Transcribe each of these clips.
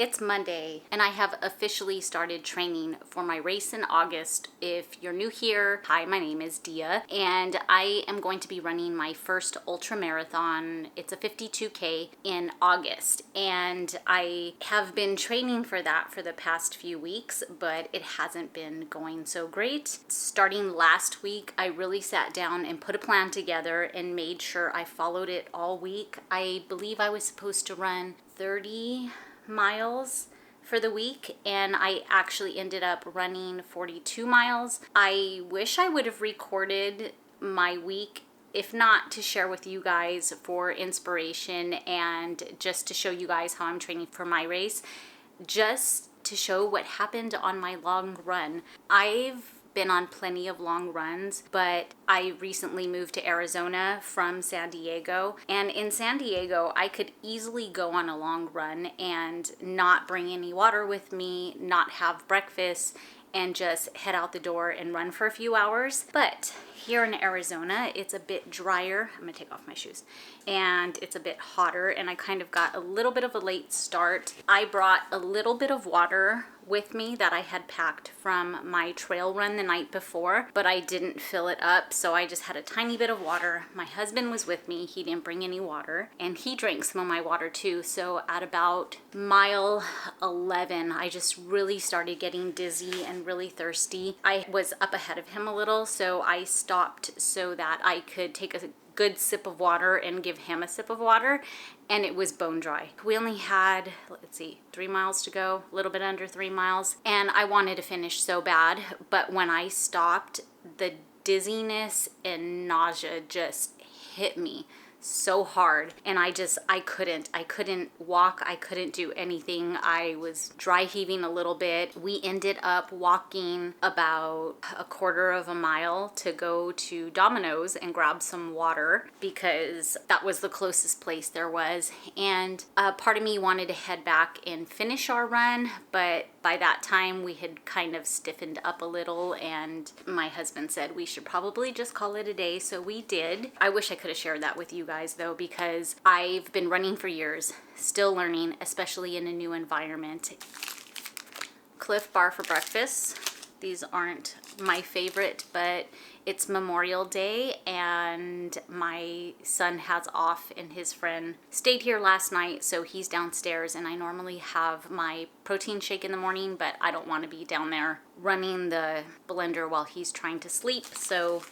It's Monday and I have officially started training for my race in August. If you're new here, hi, my name is Dia and I am going to be running my first ultra marathon. It's a 52K in August and I have been training for that for the past few weeks, but it hasn't been going so great. Starting last week, I really sat down and put a plan together and made sure I followed it all week. I believe I was supposed to run 30 miles for the week and I actually ended up running 42 miles. I wish I would have recorded my week, if not to share with you guys for inspiration and just to show you guys how I'm training for my race, just to show what happened on my long run. I've been on plenty of long runs, but I recently moved to Arizona from San Diego, and in San Diego I could easily go on a long run and not bring any water with me, not have breakfast, and just head out the door and run for a few hours. But here in Arizona, it's a bit drier. I'm gonna take off my shoes. And it's a bit hotter and I kind of got a little bit of a late start. I brought a little bit of water with me that I had packed from my trail run the night before, but I didn't fill it up, so I just had a tiny bit of water. My husband was with me, he didn't bring any water, and he drank some of my water too. So at about mile 11, I just really started getting dizzy and really thirsty. I was up ahead of him a little, so I stopped so that I could take a good sip of water and give him a sip of water, and it was bone dry. We only had, let's see, 3 miles to go, a little bit under 3 miles, and I wanted to finish so bad, but when I stopped, the dizziness and nausea just hit me so hard, and I couldn't walk, I couldn't do anything. I was dry heaving a little bit. We ended up walking about a quarter of a mile to go to Domino's and grab some water because that was the closest place there was, and part of me wanted to head back and finish our run, but by that time we had kind of stiffened up a little, and my husband said we should probably just call it a day, so we did. I wish I could have shared that with you guys though, because I've been running for years, still learning, especially in a new environment. Cliff Bar for breakfast. These aren't my favorite, but it's Memorial Day and my son has off and his friend stayed here last night, so he's downstairs, and I normally have my protein shake in the morning, but I don't want to be down there running the blender while he's trying to sleep, so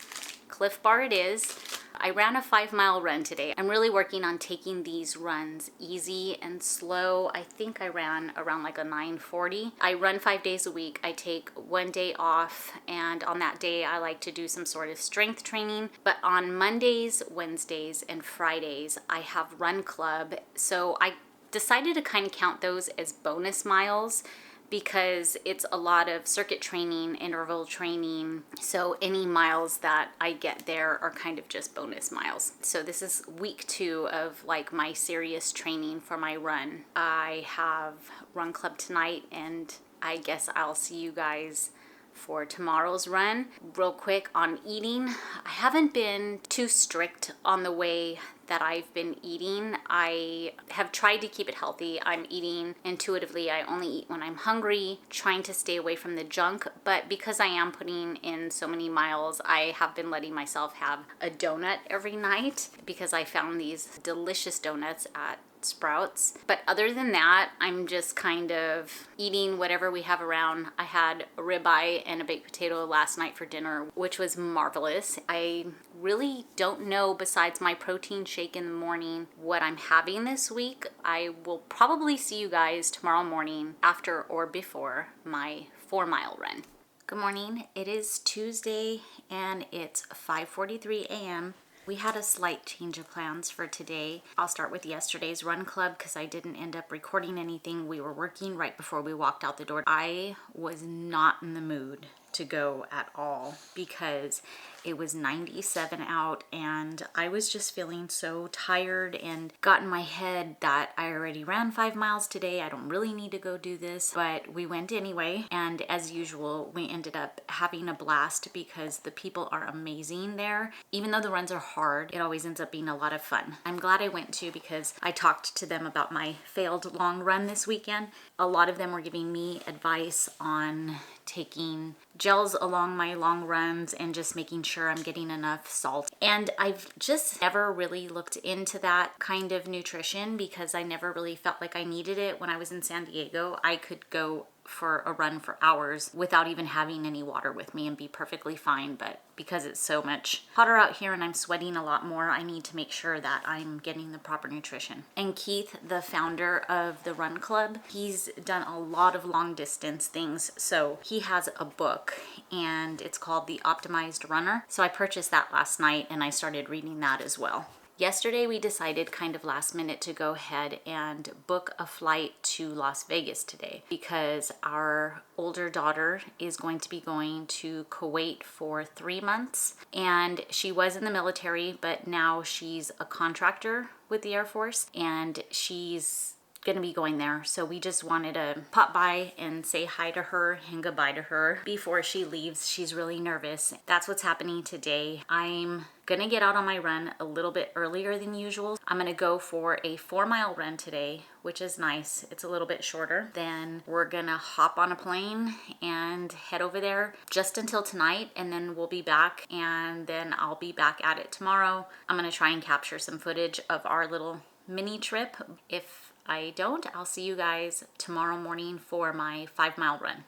Cliff Bar it is. I ran a 5-mile run today. I'm really working on taking these runs easy and slow. I think I ran around like a 9:40. I run 5 days a week. I take 1 day off, and on that day I like to do some sort of strength training. But on Mondays, Wednesdays, and Fridays I have run club. So I decided to kind of count those as bonus miles, because it's a lot of circuit training, interval training. So any miles that I get there are kind of just bonus miles. So this is week 2 of like my serious training for my run. I have run club tonight, and I guess I'll see you guys for tomorrow's run. Real quick on eating, I haven't been too strict on the way that I've been eating. I have tried to keep it healthy. I'm eating intuitively. I only eat when I'm hungry, trying to stay away from the junk, but because I am putting in so many miles, I have been letting myself have a donut every night because I found these delicious donuts at Sprouts. But other than that, I'm just kind of eating whatever we have around. I had a ribeye and a baked potato last night for dinner, which was marvelous. I really don't know, besides my protein shake in the morning, what I'm having this week. I will probably see you guys tomorrow morning after or before my 4-mile run. Good morning. It is Tuesday and it's 5:43 a.m. We had a slight change of plans for today. I'll start with yesterday's run club because I didn't end up recording anything. We were working right before we walked out the door. I was not in the mood to go at all because it was 97 out and I was just feeling so tired and got in my head that I already ran 5 miles today. I don't really need to go do this, but we went anyway. And as usual, we ended up having a blast because the people are amazing there. Even though the runs are hard, it always ends up being a lot of fun. I'm glad I went too because I talked to them about my failed long run this weekend. A lot of them were giving me advice on taking gels along my long runs and just making sure I'm getting enough salt. And I've just never really looked into that kind of nutrition because I never really felt like I needed it. When I was in San Diego, I could go for a run for hours without even having any water with me and be perfectly fine. But because it's so much hotter out here and I'm sweating a lot more, I need to make sure that I'm getting the proper nutrition. And Keith, the founder of the Run Club, he's done a lot of long distance things. So he has a book and it's called The Optimized Runner. So I purchased that last night and I started reading that as well. Yesterday, we decided kind of last minute to go ahead and book a flight to Las Vegas today because our older daughter is going to be going to Kuwait for 3 months. And she was in the military, but now she's a contractor with the Air Force and she's going to be going there. So we just wanted to pop by and say hi to her and goodbye to her before she leaves. She's really nervous. That's what's happening today. I'm gonna get out on my run a little bit earlier than usual. I'm gonna go for a 4-mile run today, which is nice. It's a little bit shorter. Then we're gonna hop on a plane and head over there just until tonight, and then we'll be back, and then I'll be back at it tomorrow. I'm gonna try and capture some footage of our little mini trip. If I don't, I'll see you guys tomorrow morning for my 5-mile run.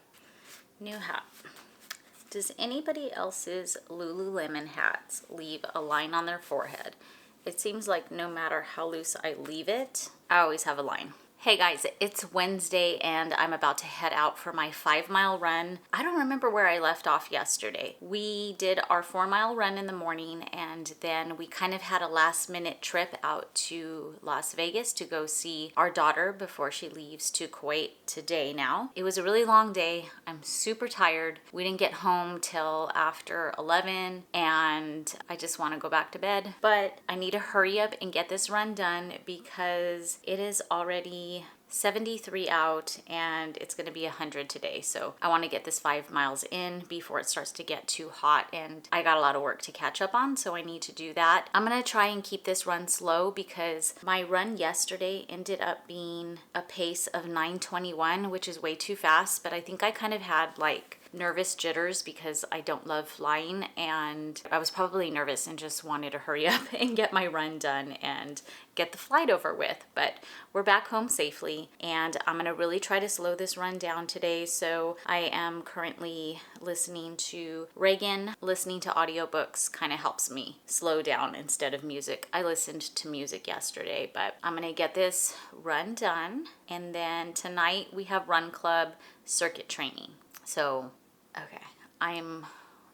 New hat. Does anybody else's Lululemon hats leave a line on their forehead? It seems like no matter how loose I leave it, I always have a line. Hey guys, it's Wednesday and I'm about to head out for my 5-mile run. I don't remember where I left off yesterday. We did our 4-mile run in the morning and then we kind of had a last minute trip out to Las Vegas to go see our daughter before she leaves to Kuwait today now. It was a really long day. I'm super tired. We didn't get home till after 11 and I just want to go back to bed. But I need to hurry up and get this run done because it is already 73 out and it's going to be 100 today. So I want to get this 5 miles in before it starts to get too hot, and I got a lot of work to catch up on, so I need to do that. I'm going to try and keep this run slow because my run yesterday ended up being a pace of 9:21, which is way too fast, but I think I kind of had like nervous jitters because I don't love flying, and I was probably nervous and just wanted to hurry up and get my run done and get the flight over with. But we're back home safely and I'm gonna really try to slow this run down today. So I am currently listening to Reagan. Listening to audiobooks kind of helps me slow down instead of music. I listened to music yesterday, but I'm gonna get this run done, and then tonight we have Run Club circuit training. So okay, I'm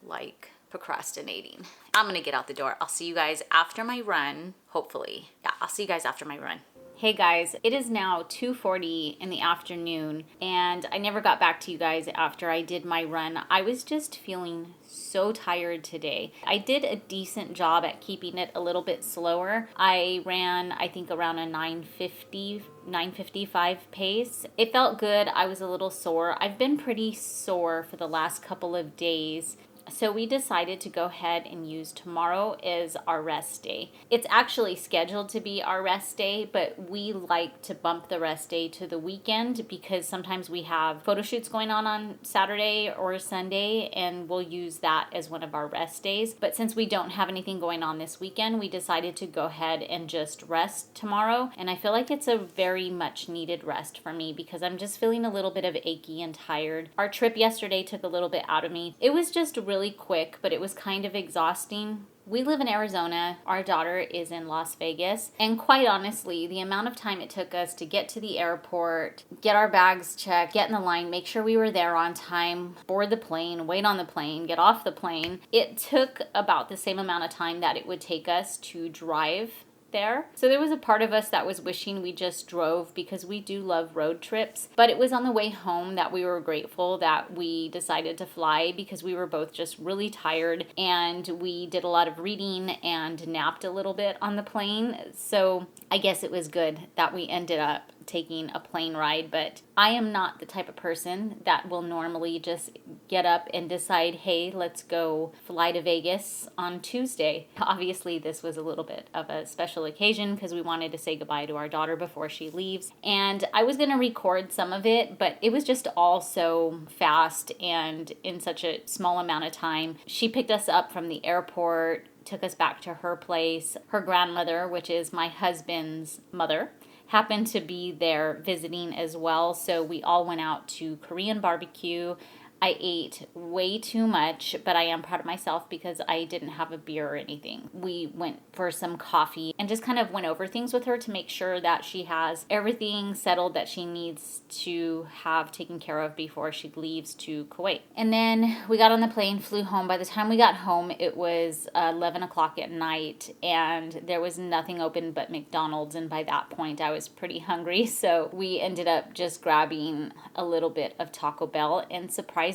like procrastinating. I'm gonna get out the door. I'll see you guys after my run, hopefully. Yeah, I'll see you guys after my run. Hey guys, it is now 2:40 in the afternoon and I never got back to you guys after I did my run. I was just feeling so tired today. I did a decent job at keeping it a little bit slower. I ran, I think, around a 9:55 pace. It felt good. I was a little sore. I've been pretty sore for the last couple of days. So we decided to go ahead and use tomorrow as our rest day. It's actually scheduled to be our rest day, but we like to bump the rest day to the weekend because sometimes we have photo shoots going on Saturday or Sunday, and we'll use that as one of our rest days. But since we don't have anything going on this weekend, we decided to go ahead and just rest tomorrow. And I feel like it's a very much needed rest for me because I'm just feeling a little bit of achy and tired. Our trip yesterday took a little bit out of me. It was just really quick, but it was kind of exhausting. We live in Arizona. Our daughter is in Las Vegas. And quite honestly, the amount of time it took us to get to the airport, get our bags checked, get in the line, make sure we were there on time, board the plane, wait on the plane, get off the plane, it took about the same amount of time that it would take us to drive there. So there was a part of us that was wishing we just drove because we do love road trips. But it was on the way home that we were grateful that we decided to fly because we were both just really tired and we did a lot of reading and napped a little bit on the plane. So I guess it was good that we ended up taking a plane ride, but I am not the type of person that will normally just get up and decide, hey, let's go fly to Vegas on Tuesday. Obviously, this was a little bit of a special occasion because we wanted to say goodbye to our daughter before she leaves. And I was going to record some of it, but it was just all so fast and in such a small amount of time. She picked us up from the airport, took us back to her place. Her grandmother, which is my husband's mother, happened to be there visiting as well. So we all went out to Korean barbecue. I ate way too much, but I am proud of myself because I didn't have a beer or anything. We went for some coffee and just kind of went over things with her to make sure that she has everything settled that she needs to have taken care of before she leaves to Kuwait. And then we got on the plane, flew home. By the time we got home, it was 11 o'clock at night and there was nothing open but McDonald's. And by that point, I was pretty hungry. So we ended up just grabbing a little bit of Taco Bell, and surprisingly,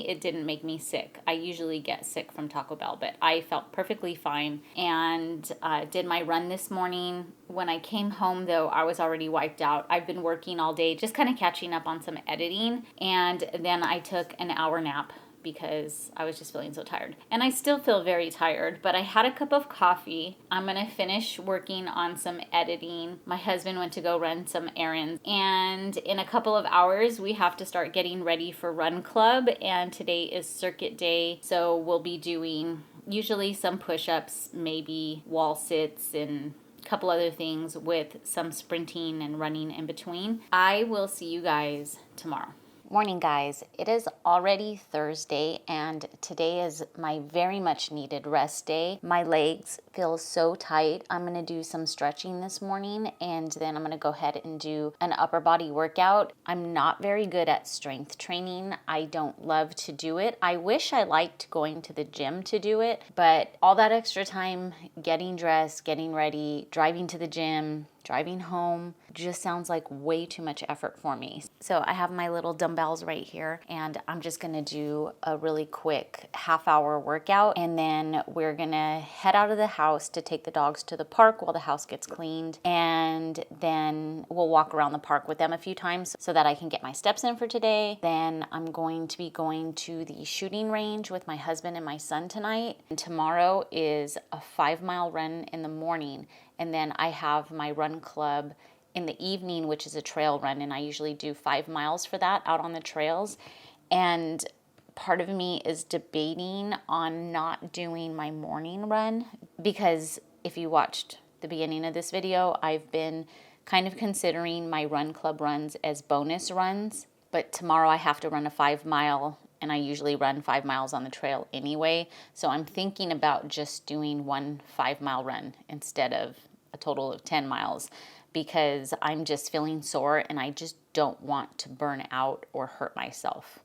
it didn't make me sick. I usually get sick from Taco Bell, but I felt perfectly fine and did my run this morning. When I came home, though, I was already wiped out. I've been working all day, just kind of catching up on some editing, and then I took an hour nap because I was just feeling so tired. And I still feel very tired, but I had a cup of coffee. I'm gonna finish working on some editing. My husband went to go run some errands, and in a couple of hours, we have to start getting ready for Run Club, and today is circuit day, so we'll be doing usually some push-ups, maybe wall sits, and a couple other things with some sprinting and running in between. I will see you guys tomorrow. Morning, guys. It is already Thursday, and today is my very much needed rest day. My legs feel so tight. I'm going to do some stretching this morning, and then I'm going to go ahead and do an upper body workout. I'm not very good at strength training. I don't love to do it. I wish I liked going to the gym to do it, but all that extra time getting dressed, getting ready, driving to the gym, driving home just sounds like way too much effort for me. So I have my little dumbbells right here, and I'm just gonna do a really quick half-hour workout, and then we're gonna head out of the house to take the dogs to the park while the house gets cleaned, and then we'll walk around the park with them a few times so that I can get my steps in for today. Then I'm going to be going to the shooting range with my husband and my son tonight, and tomorrow is a 5-mile run in the morning. And then I have my run club in the evening, which is a trail run, and I usually do 5 miles for that out on the trails. And part of me is debating on not doing my morning run because if you watched the beginning of this video, I've been kind of considering my run club runs as bonus runs, but tomorrow I have to run a 5-mile, and I usually run 5 miles on the trail anyway. So I'm thinking about just doing one 5-mile run instead of a total of 10 miles because I'm just feeling sore and I just don't want to burn out or hurt myself.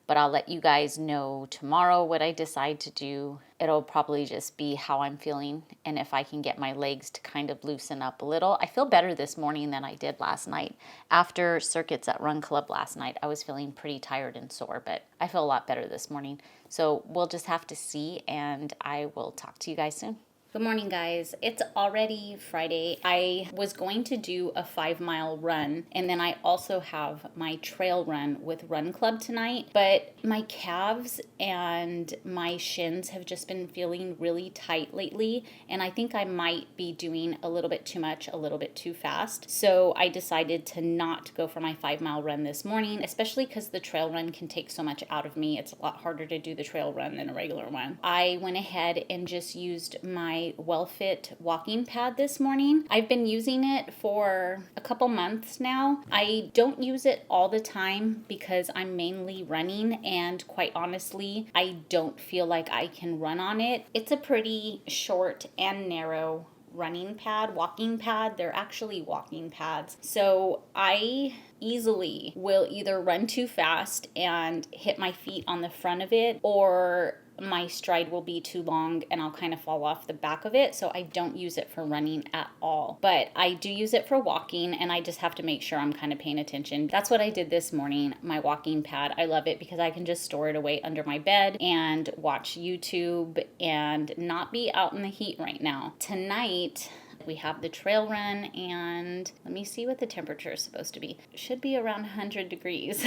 But I'll let you guys know tomorrow what I decide to do. It'll probably just be how I'm feeling and if I can get my legs to kind of loosen up a little. I feel better this morning than I did last night. After circuits at Run Club last night, I was feeling pretty tired and sore, but I feel a lot better this morning. So we'll just have to see, and I will talk to you guys soon. Good morning, guys. It's already Friday. I was going to do a 5-mile run, and then I also have my trail run with Run Club tonight, but my calves and my shins have just been feeling really tight lately, and I think I might be doing a little bit too much, a little bit too fast. So I decided to not go for my 5-mile run this morning, especially because the trail run can take so much out of me. It's a lot harder to do the trail run than a regular one. I went ahead and just used my WellFit Walking Pad this morning. I've been using it for a couple months now. I don't use it all the time because I'm mainly running, and quite honestly, I don't feel like I can run on it. It's a pretty short and narrow running pad, walking pad. They're actually walking pads. So I easily will either run too fast and hit my feet on the front of it or my stride will be too long and I'll kind of fall off the back of it. So I don't use it for running at all. But I do use it for walking, and I just have to make sure I'm kind of paying attention. That's what I did this morning, my walking pad. I love it because I can just store it away under my bed and watch YouTube and not be out in the heat right now. Tonight, we have the trail run, and let me see what the temperature is supposed to be. It should be around 100 degrees.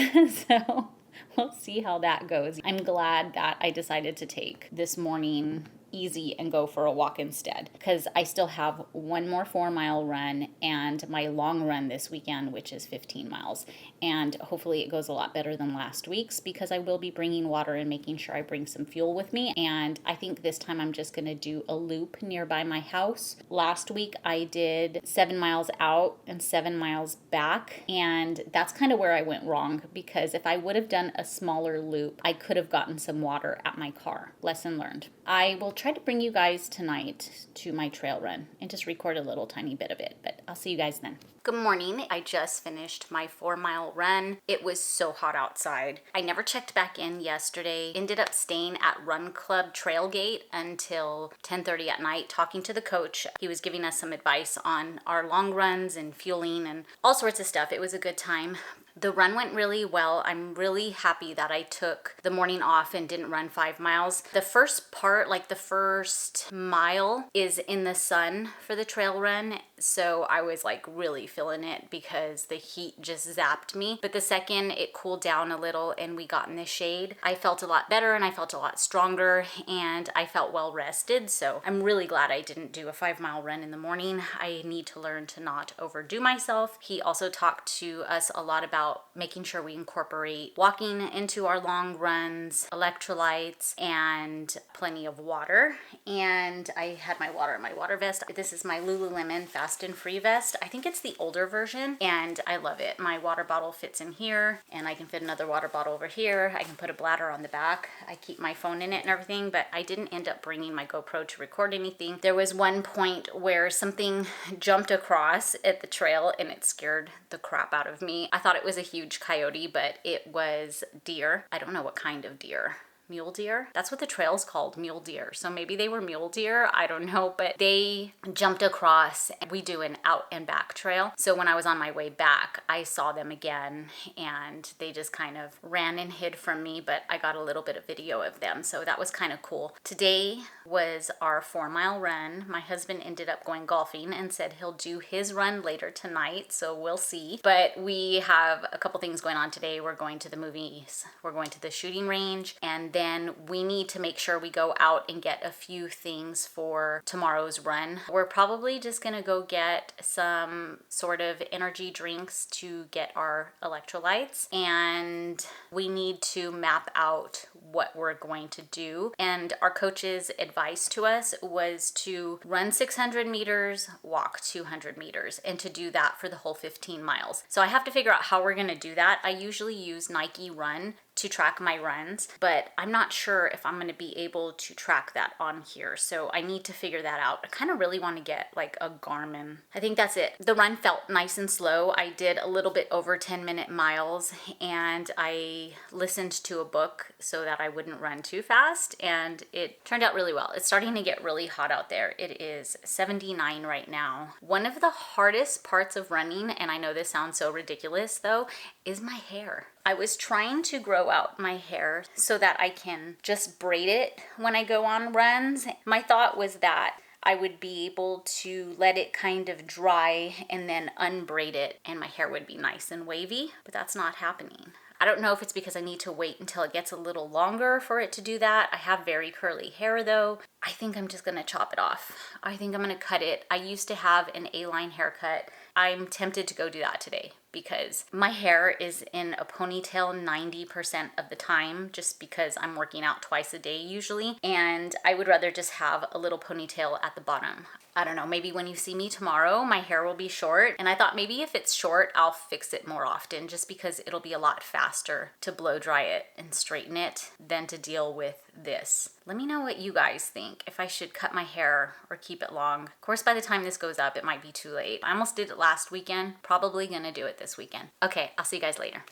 So we'll see how that goes. I'm glad that I decided to take this morning easy and go for a walk instead, because I still have one more 4-mile run and my long run this weekend, which is 15 miles. And hopefully it goes a lot better than last week's, because I will be bringing water and making sure I bring some fuel with me. And I think this time I'm just going to do a loop nearby my house. Last week I did 7 miles out and 7 miles back, and that's kind of where I went wrong, because if I would have done a smaller loop, I could have gotten some water at my car. Lesson learned. I will try to bring you guys tonight to my trail run and just record a little tiny bit of it, but I'll see you guys then. Good morning. I just finished my 4-mile run. It was so hot outside. I never checked back in yesterday. Ended up staying at Run Club Trailgate until 10:30 at night talking to the coach. He was giving us some advice on our long runs and fueling and all sorts of stuff. It was a good time. The run went really well. I'm really happy that I took the morning off and didn't run 5 miles. The first part, like the first mile, is in the sun for the trail run. So I was like really feeling it because the heat just zapped me. But the second it cooled down a little and we got in the shade, I felt a lot better and I felt a lot stronger and I felt well rested. So I'm really glad I didn't do a 5-mile run in the morning. I need to learn to not overdo myself. He also talked to us a lot about making sure we incorporate walking into our long runs, electrolytes, and plenty of water. And I had my water in my water vest. This is my Lululemon Fast and Free vest. I think it's the older version and I love it. My water bottle fits in here and I can fit another water bottle over here. I can put a bladder on the back. I keep my phone in it and everything, but I didn't end up bringing my GoPro to record anything. There was one point where something jumped across at the trail and it scared the crap out of me. I thought it was a huge coyote, but it was deer. I don't know what kind of deer. Mule deer? That's what the trail's called, mule deer. So maybe they were mule deer, I don't know, but they jumped across. We do an out and back trail. So when I was on my way back, I saw them again and they just kind of ran and hid from me, but I got a little bit of video of them. So that was kind of cool. Today was our 4-mile run. My husband ended up going golfing and said he'll do his run later tonight. So we'll see. But we have a couple things going on today. We're going to the movies. We're going to the shooting range, and then we need to make sure we go out and get a few things for tomorrow's run. We're probably just gonna go get some sort of energy drinks to get our electrolytes, and we need to map out what we're going to do. And our coach's advice to us was to run 600 meters, walk 200 meters, and to do that for the whole 15 miles. So I have to figure out how we're gonna do that. I usually use Nike Run to track my runs, but I'm not sure if I'm going to be able to track that on here. So I need to figure that out. I kind of really want to get like a Garmin. I think that's it. The run felt nice and slow. I did a little bit over 10-minute miles and I listened to a book so that I wouldn't run too fast, and it turned out really well. It's starting to get really hot out there. It is 79 right now. One of the hardest parts of running, and I know this sounds so ridiculous though, is my hair. I was trying to grow out my hair so that I can just braid it when I go on runs. My thought was that I would be able to let it kind of dry and then unbraid it and my hair would be nice and wavy, but that's not happening. I don't know if it's because I need to wait until it gets a little longer for it to do that. I have very curly hair though. I think I'm just gonna chop it off. I think I'm gonna cut it. I used to have an A-line haircut. I'm tempted to go do that today because my hair is in a ponytail 90% of the time just because I'm working out twice a day usually, and I would rather just have a little ponytail at the bottom. I don't know, maybe when you see me tomorrow, my hair will be short, and I thought maybe if it's short, I'll fix it more often just because it'll be a lot faster to blow dry it and straighten it than to deal with this. Let me know what you guys think, if I should cut my hair or keep it long. Of course, by the time this goes up, it might be too late. I almost did it last weekend, probably gonna do it this weekend. Okay, I'll see you guys later.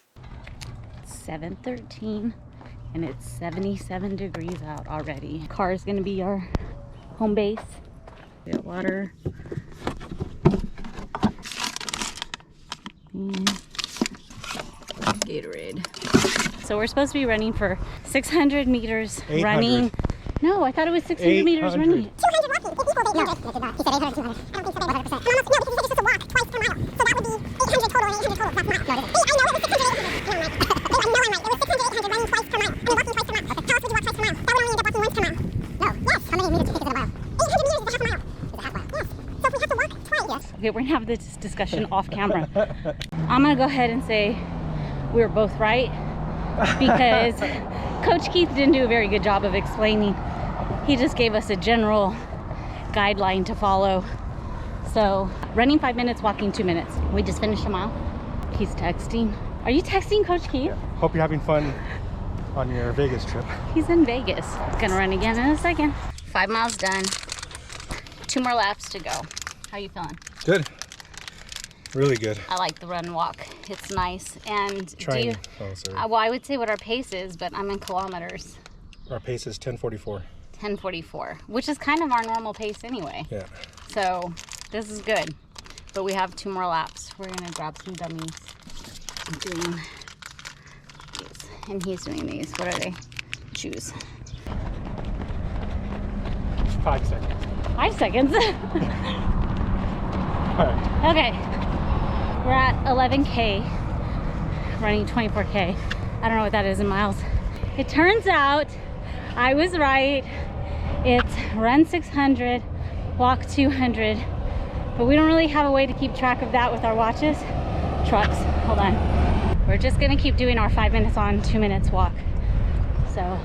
7:13, and it's 77 degrees out already. Car is gonna be our home base. We got water. And Gatorade. So we're supposed to be running for 600 meters 800. running. No, I thought it was 600 meters running. 200 walking. He said 800, 200. I don't think 800, 200. No, because he said it's just a walk twice per mile. So that would be 800 total and 800 total. That's miles. I know it was 600, 800. No, I'm right. I know I'm right. It was 600, 800 running twice per mile. I mean, walking twice per mile. Okay. How else would you walk twice per mile? That would only end up walking once per mile. No. Yes. How many meters do you think is a mile? 800 meters is a half mile. Is a half mile. Yes. So if we have to walk twice. Yes. Okay, we're gonna have this discussion off camera. I'm gonna go ahead and say we were both right because Coach Keith didn't do a very good job of explaining. He just gave us a general guideline to follow. So running 5 minutes, walking 2 minutes. We just finished a mile. He's texting. Are you texting Coach Keith? Yeah. Hope you're having fun on your Vegas trip. He's in Vegas. Gonna run again in a second. 5 miles done. 2 more laps to go. How you feeling? Good. Really good. I like the run walk. It's nice. And Trying. do you, Oh, sorry. well, I would say what our pace is, but I'm in kilometers. Our pace is 10:44. 10:44, which is kind of our normal pace anyway. Yeah. So this is good. But we have 2 more laps. We're gonna grab some dummies. I'm doing these, and he's doing these. What are they? Shoes. 5 seconds. 5 seconds. All right. Okay, we're at 11K, running 24K. I don't know what that is in miles. It turns out I was right. It's run 600, walk 200, but we don't really have a way to keep track of that with our watches. Trucks, hold on. We're just gonna keep doing our 5 minutes on, 2 minutes walk. So,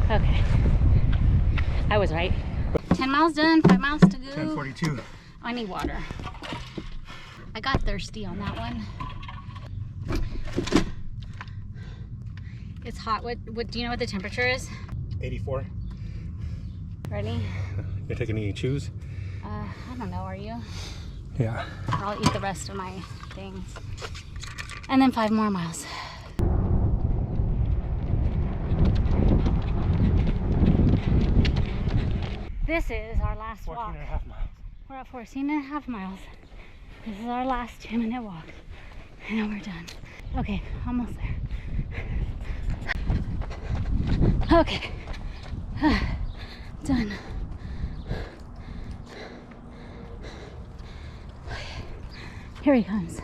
okay. I was right. 10 miles done, 5 miles to go. 10:42. I need water. I got thirsty on that one. It's hot. What do you know what the temperature is? 84. Ready? You taking any chews? I don't know, are you? Yeah. I'll eat the rest of my things. And then 5 more miles. This is our last 14 walk. and a half miles. We're at 14 and a half miles. This is our last 2-minute walk. And then we're done. Okay, almost there. Okay. Done. Here he comes.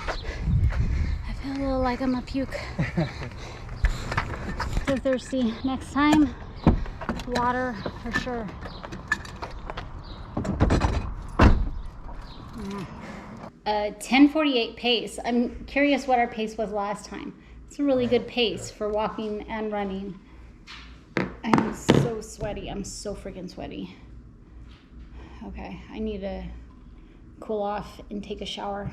I feel a little like I'm a puke. So thirsty. Next time, water for sure. 10:48 pace. I'm curious what our pace was last time. It's a really good pace for walking and running. I'm so sweaty. I'm so freaking sweaty. Okay, I need to cool off and take a shower.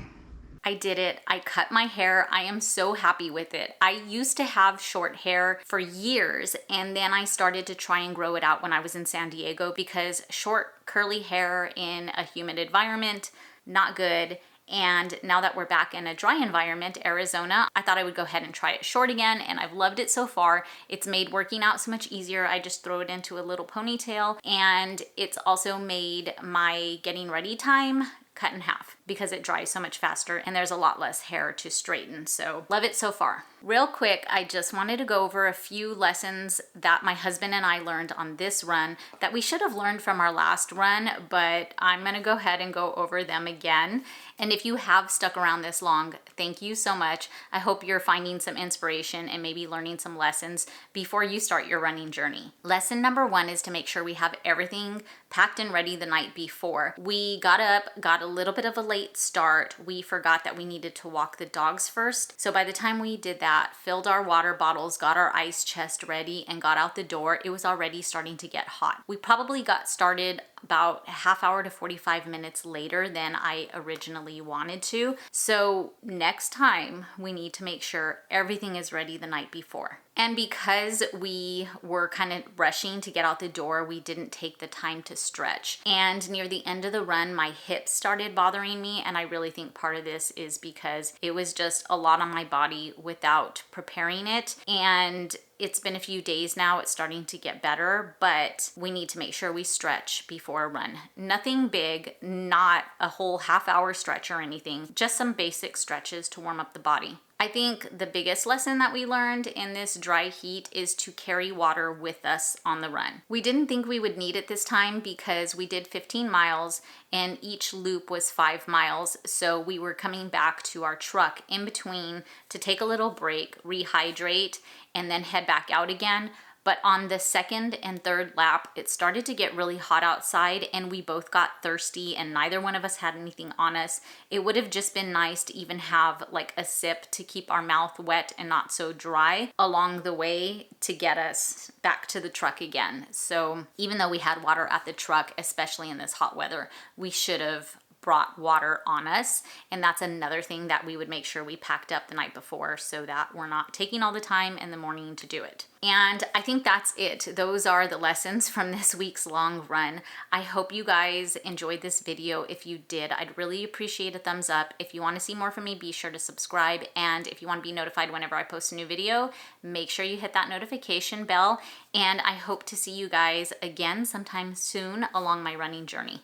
I did it. I cut my hair. I am so happy with it. I used to have short hair for years, and then I started to try and grow it out when I was in San Diego because short curly hair in a humid environment, not good. And now that we're back in a dry environment, Arizona, I thought I would go ahead and try it short again, and I've loved it so far. It's made working out so much easier. I just throw it into a little ponytail, and it's also made my getting ready time cut in half because it dries so much faster and there's a lot less hair to straighten. So love it so far. Real quick, I just wanted to go over a few lessons that my husband and I learned on this run that we should have learned from our last run, but I'm gonna go ahead and go over them again. And if you have stuck around this long, thank you so much. I hope you're finding some inspiration and maybe learning some lessons before you start your running journey. Lesson number 1 is to make sure we have everything packed and ready the night before. We got up, got a little bit of a late start. We forgot that we needed to walk the dogs first. So by the time we did that, filled our water bottles, got our ice chest ready, and got out the door, it was already starting to get hot. We probably got started about a half hour to 45 minutes later than I originally wanted to. So next time we need to make sure everything is ready the night before. And because we were kind of rushing to get out the door, we didn't take the time to stretch. And near the end of the run, my hips started bothering me. And I really think part of this is because it was just a lot on my body without preparing it. And It's been a few days now, it's starting to get better, but we need to make sure we stretch before a run. Nothing big, not a whole half-hour stretch or anything, just some basic stretches to warm up the body. I think the biggest lesson that we learned in this dry heat is to carry water with us on the run. We didn't think we would need it this time because we did 15 miles and each loop was 5 miles. So we were coming back to our truck in between to take a little break, rehydrate, and then head back out again. But on the second and third lap, it started to get really hot outside and we both got thirsty and neither one of us had anything on us. It would have just been nice to even have like a sip to keep our mouth wet and not so dry along the way to get us back to the truck again. So even though we had water at the truck, especially in this hot weather, we should have brought water on us, and that's another thing that we would make sure we packed up the night before so that we're not taking all the time in the morning to do it. And I think that's it. Those are the lessons from this week's long run. I hope you guys enjoyed this video. If you did, I'd really appreciate a thumbs up. If you want to see more from me, be sure to subscribe, and if you want to be notified whenever I post a new video, make sure you hit that notification bell, and I hope to see you guys again sometime soon along my running journey.